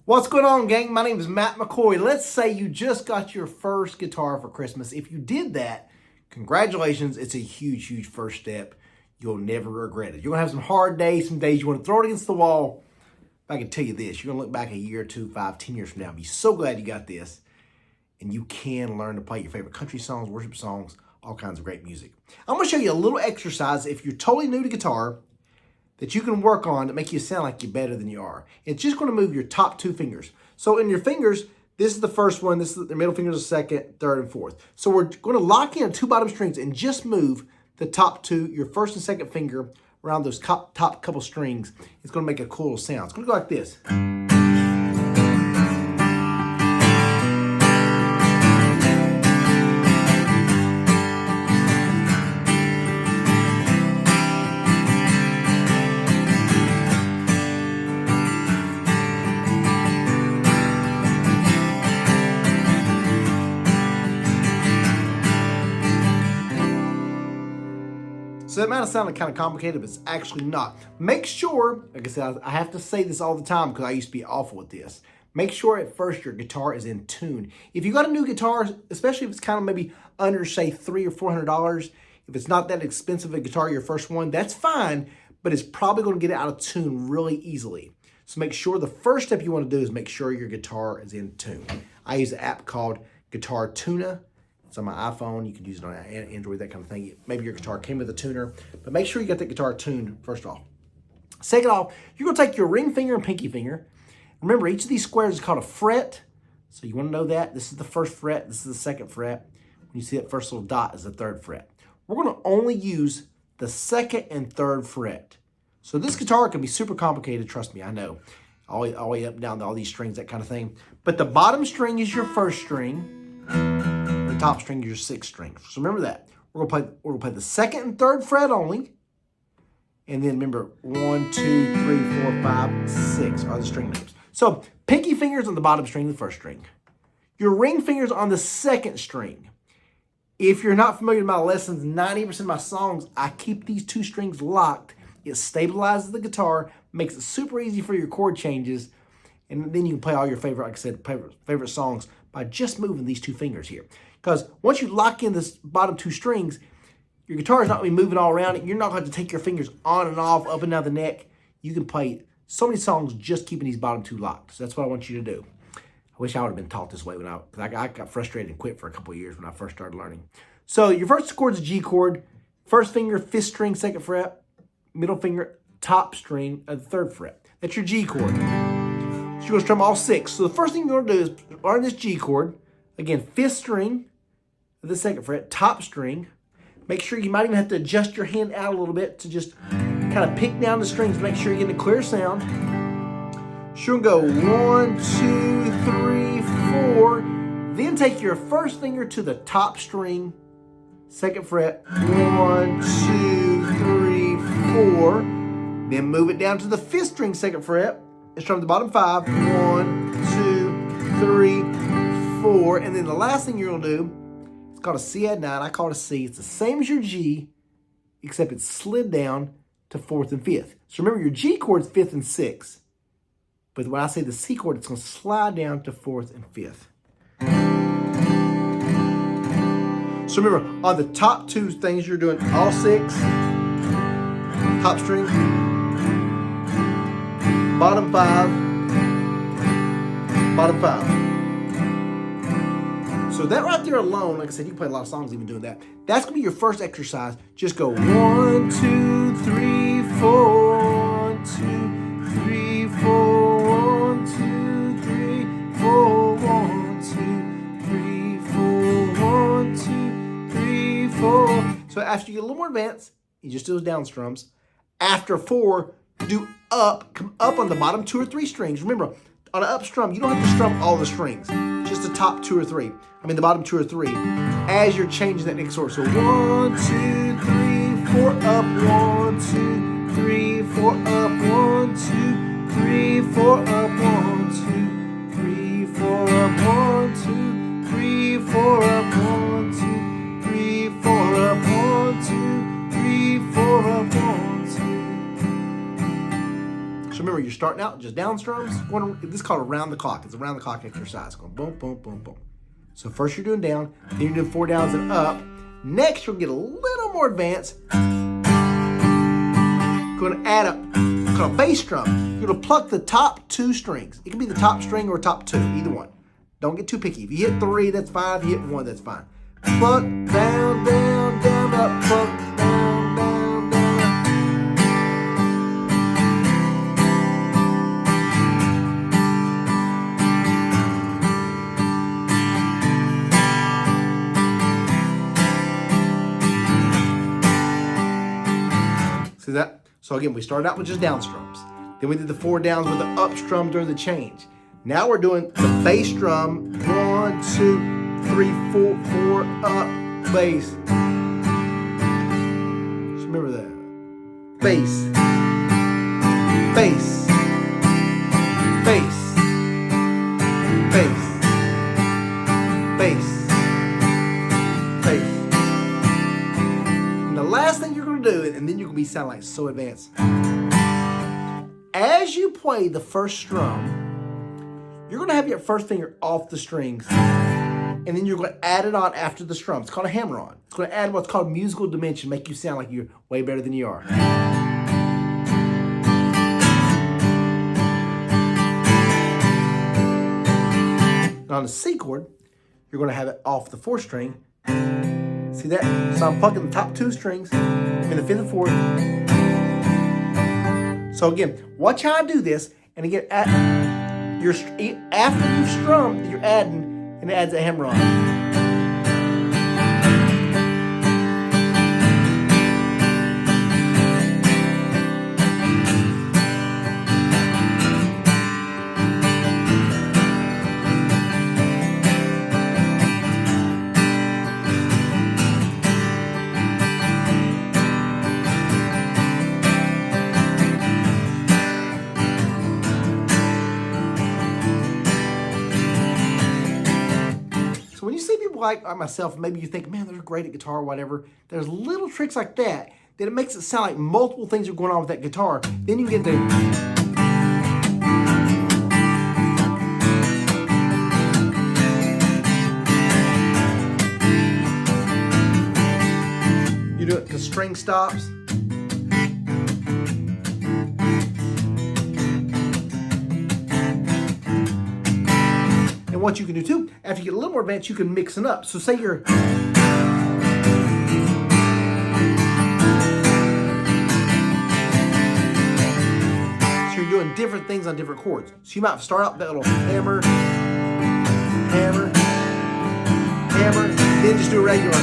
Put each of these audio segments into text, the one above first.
What's going on, gang? My name is Matt McCoy. Let's say you just got your first guitar for Christmas. If you did that, congratulations. It's a huge, huge first step. You'll never regret it. You're going to have some hard days, some days you want to throw it against the wall. But I can tell you this, you're going to look back a year, 2, 5, 10 years from now and be so glad you got this. And you can learn to play your favorite country songs, worship songs, all kinds of great music. I'm going to show you a little exercise if you're totally new to guitar that you can work on to make you sound like you're better than you are. It's just going to move your top 2 fingers. So in your fingers, this is the first one, this is the middle finger is the second, third, and fourth. So we're going to lock in 2 bottom strings and just move the top 2, your first and second finger, around those top couple strings. It's going to make a cool sound. It's going to go like this. So that might have sounded kind of complicated, but it's actually not. Make sure, like I said, I have to say this all the time because I used to be awful with this. Make sure at first your guitar is in tune. If you got a new guitar, especially if it's kind of maybe under, say, $300 or $400, if it's not that expensive a guitar, your first one, that's fine, but it's probably going to get it out of tune really easily. So make sure the first step you want to do is make sure your guitar is in tune. I use an app called Guitar Tuner. It's on my iPhone. You can use it on Android, that kind of thing. Maybe your guitar came with a tuner, but make sure you got that guitar tuned first off. Second off, you're going to take your ring finger and pinky finger. Remember, each of these squares is called a fret. So you want to know that. This is the first fret. This is the second fret. When you see that first little dot is the third fret. We're going to only use the second and third fret. So this guitar can be super complicated. Trust me, I know. All the way up and down to all these strings, that kind of thing. But the bottom string is your first string. Top string is your 6th string. So remember that. We're gonna play the second and third fret only. And then remember 1, 2, 3, 4, 5, 6 are the string names. So pinky fingers on the bottom string, the first string. Your ring fingers on the second string. If you're not familiar with my lessons, 90% of my songs, I keep these 2 strings locked. It stabilizes the guitar, makes it super easy for your chord changes, and then you can play all your favorite, like I said, favorite songs by just moving these 2 fingers here. Because once you lock in this bottom 2 strings, your guitar is not going to be moving all around it. You're not going to take your fingers on and off, up and down the neck. You can play so many songs just keeping these bottom 2 locked. So that's what I want you to do. I wish I would have been taught this way because I got frustrated and quit for a couple of years when I first started learning. So your first chord is a G chord. First finger, 5th string, 2nd fret. Middle finger, top string of the 3rd fret. That's your G chord. So you're going to strum all 6. So the first thing you're going to do is learn this G chord. Again, 5th string of the 2nd fret, top string. Make sure you might even have to adjust your hand out a little bit to just kind of pick down the strings to make sure you're getting a clear sound. Sure, go 1, 2, 3, 4. Then take your first finger to the top string, 2nd fret, 1, 2, 3, 4. Then move it down to the 5th string, 2nd fret, and strum the bottom 5, 1, 2, 3, 4. And then the last thing you're going to do, it's called a C add 9. I call it a C. It's the same as your G, except it's slid down to 4th and 5th. So remember, your G chord is 5th and 6th. But when I say the C chord, it's going to slide down to 4th and 5th. So remember, on the top 2 things, you're doing all 6, top string, bottom 5, bottom 5. So that right there alone, like I said, you can play a lot of songs even doing that. That's going to be your first exercise. Just go 1, 2, 3, 4, 1, 2, 3, 4, 1, 2, 3, 4, 1, 2, 3, 4, 1, 2, 3, 4. So after you get a little more advanced, you just do those down strums. After 4, do up. Come up on the bottom 2 or 3 strings. Remember, on an up strum, you don't have to strum all the strings. Just the top 2 or 3. I mean the bottom 2 or 3. As you're changing that next chord. So 1, 2, 3, 4 up. 1, 2, 3, 4 up. 1, 2, 3, 4 up. 1, 2, 3, 4 up. 1, 2, 3, 4 up. 1, 2, 3, 4 up. 1, 2, 3, 4 up. 1, 2. So remember, you're starting out, just down strums. This is called around the clock. It's around the clock exercise. Going boom, boom, boom, boom. So first you're doing down, then you're doing 4 downs and up. Next you'll get a little more advanced. Going to add up, called a bass drum. You're going to pluck the top 2 strings. It can be the top string or top 2, either one. Don't get too picky. If you hit 3, that's fine. If you hit 1, that's fine. Pluck, down, down, down, up, pluck, down, down, down, See that? So again, we started out with just down strums. Then we did the 4 downs with the up strum during the change. Now we're doing the bass drum. 1, 2, 3, 4, 4 up, bass. Just remember that. Bass, bass, bass, bass, bass, bass. And the last thing you're going to do, and then you're going to be sounding like so advanced. As you play the first strum, you're going to have your first finger off the strings, and then you're going to add it on after the strum. It's called a hammer-on. It's going to add what's called musical dimension, make you sound like you're way better than you are. Now on the C chord, you're going to have it off the 4th string. See that? So I'm plucking the top 2 strings in the 5th and 4th. So again, watch how I do this, and again, after you strum, you're adding, and it adds a hammer on. So when you see people like myself, maybe you think, man, they're great at guitar or whatever. There's little tricks like that it makes it sound like multiple things are going on with that guitar. Then you get the... You do it, the string stops. And what you can do too, after you get a little more advanced, you can mix it up. So say you're... So you're doing different things on different chords. So you might start out with that little hammer, hammer, hammer, then just do a regular.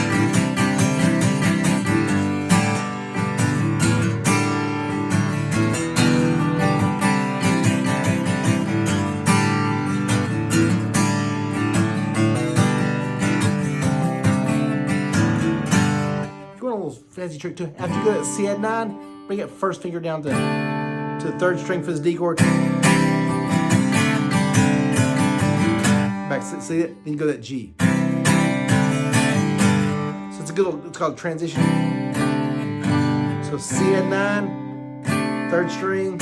Fancy trick too. After you go to C-add 9, bring that first finger down to the 3rd string for this D chord. Back, see it? Then you go to that G. So it's a good little, it's called transition. So C-add 9, 3rd string.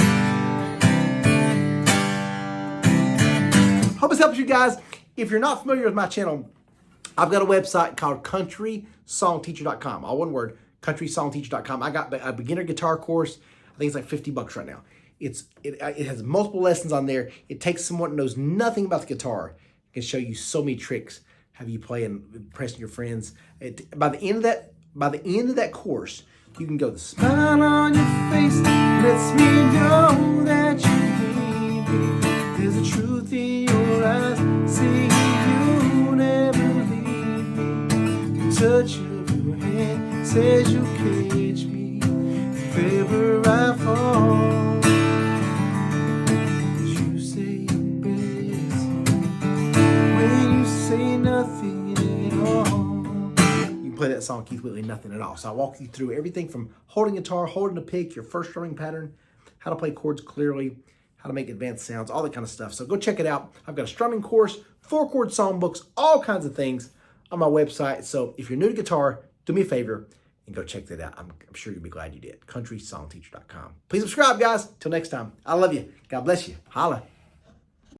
Hope this helps you guys. If you're not familiar with my channel, I've got a website called CountrySongTeacher.com. All one word. CountrySongTeacher.com. I got a beginner guitar course. I think it's like $50 right now. It has multiple lessons on there. It takes someone who knows nothing about the guitar. It can show you so many tricks. Have you play and impressing your friends. By the end of that course, you can go, the smile on your face lets me know that you need me. There's a truth in your eyes saying you'll never leave me. The touch of your hand says you'll catch me if ever I fall. You say best when you say nothing at all. You can play that song, Keith Whitley, Nothing at All. So I walk you through everything from holding guitar, holding a pick, your first strumming pattern, how to play chords clearly, how to make advanced sounds, all that kind of stuff. So go check it out. I've got a strumming course, 4-chord songbooks, all kinds of things on my website. So if you're new to guitar, do me a favor and go check that out. I'm sure you'll be glad you did. CountrySongTeacher.com. Please subscribe, guys. Till next time. I love you. God bless you. Holla.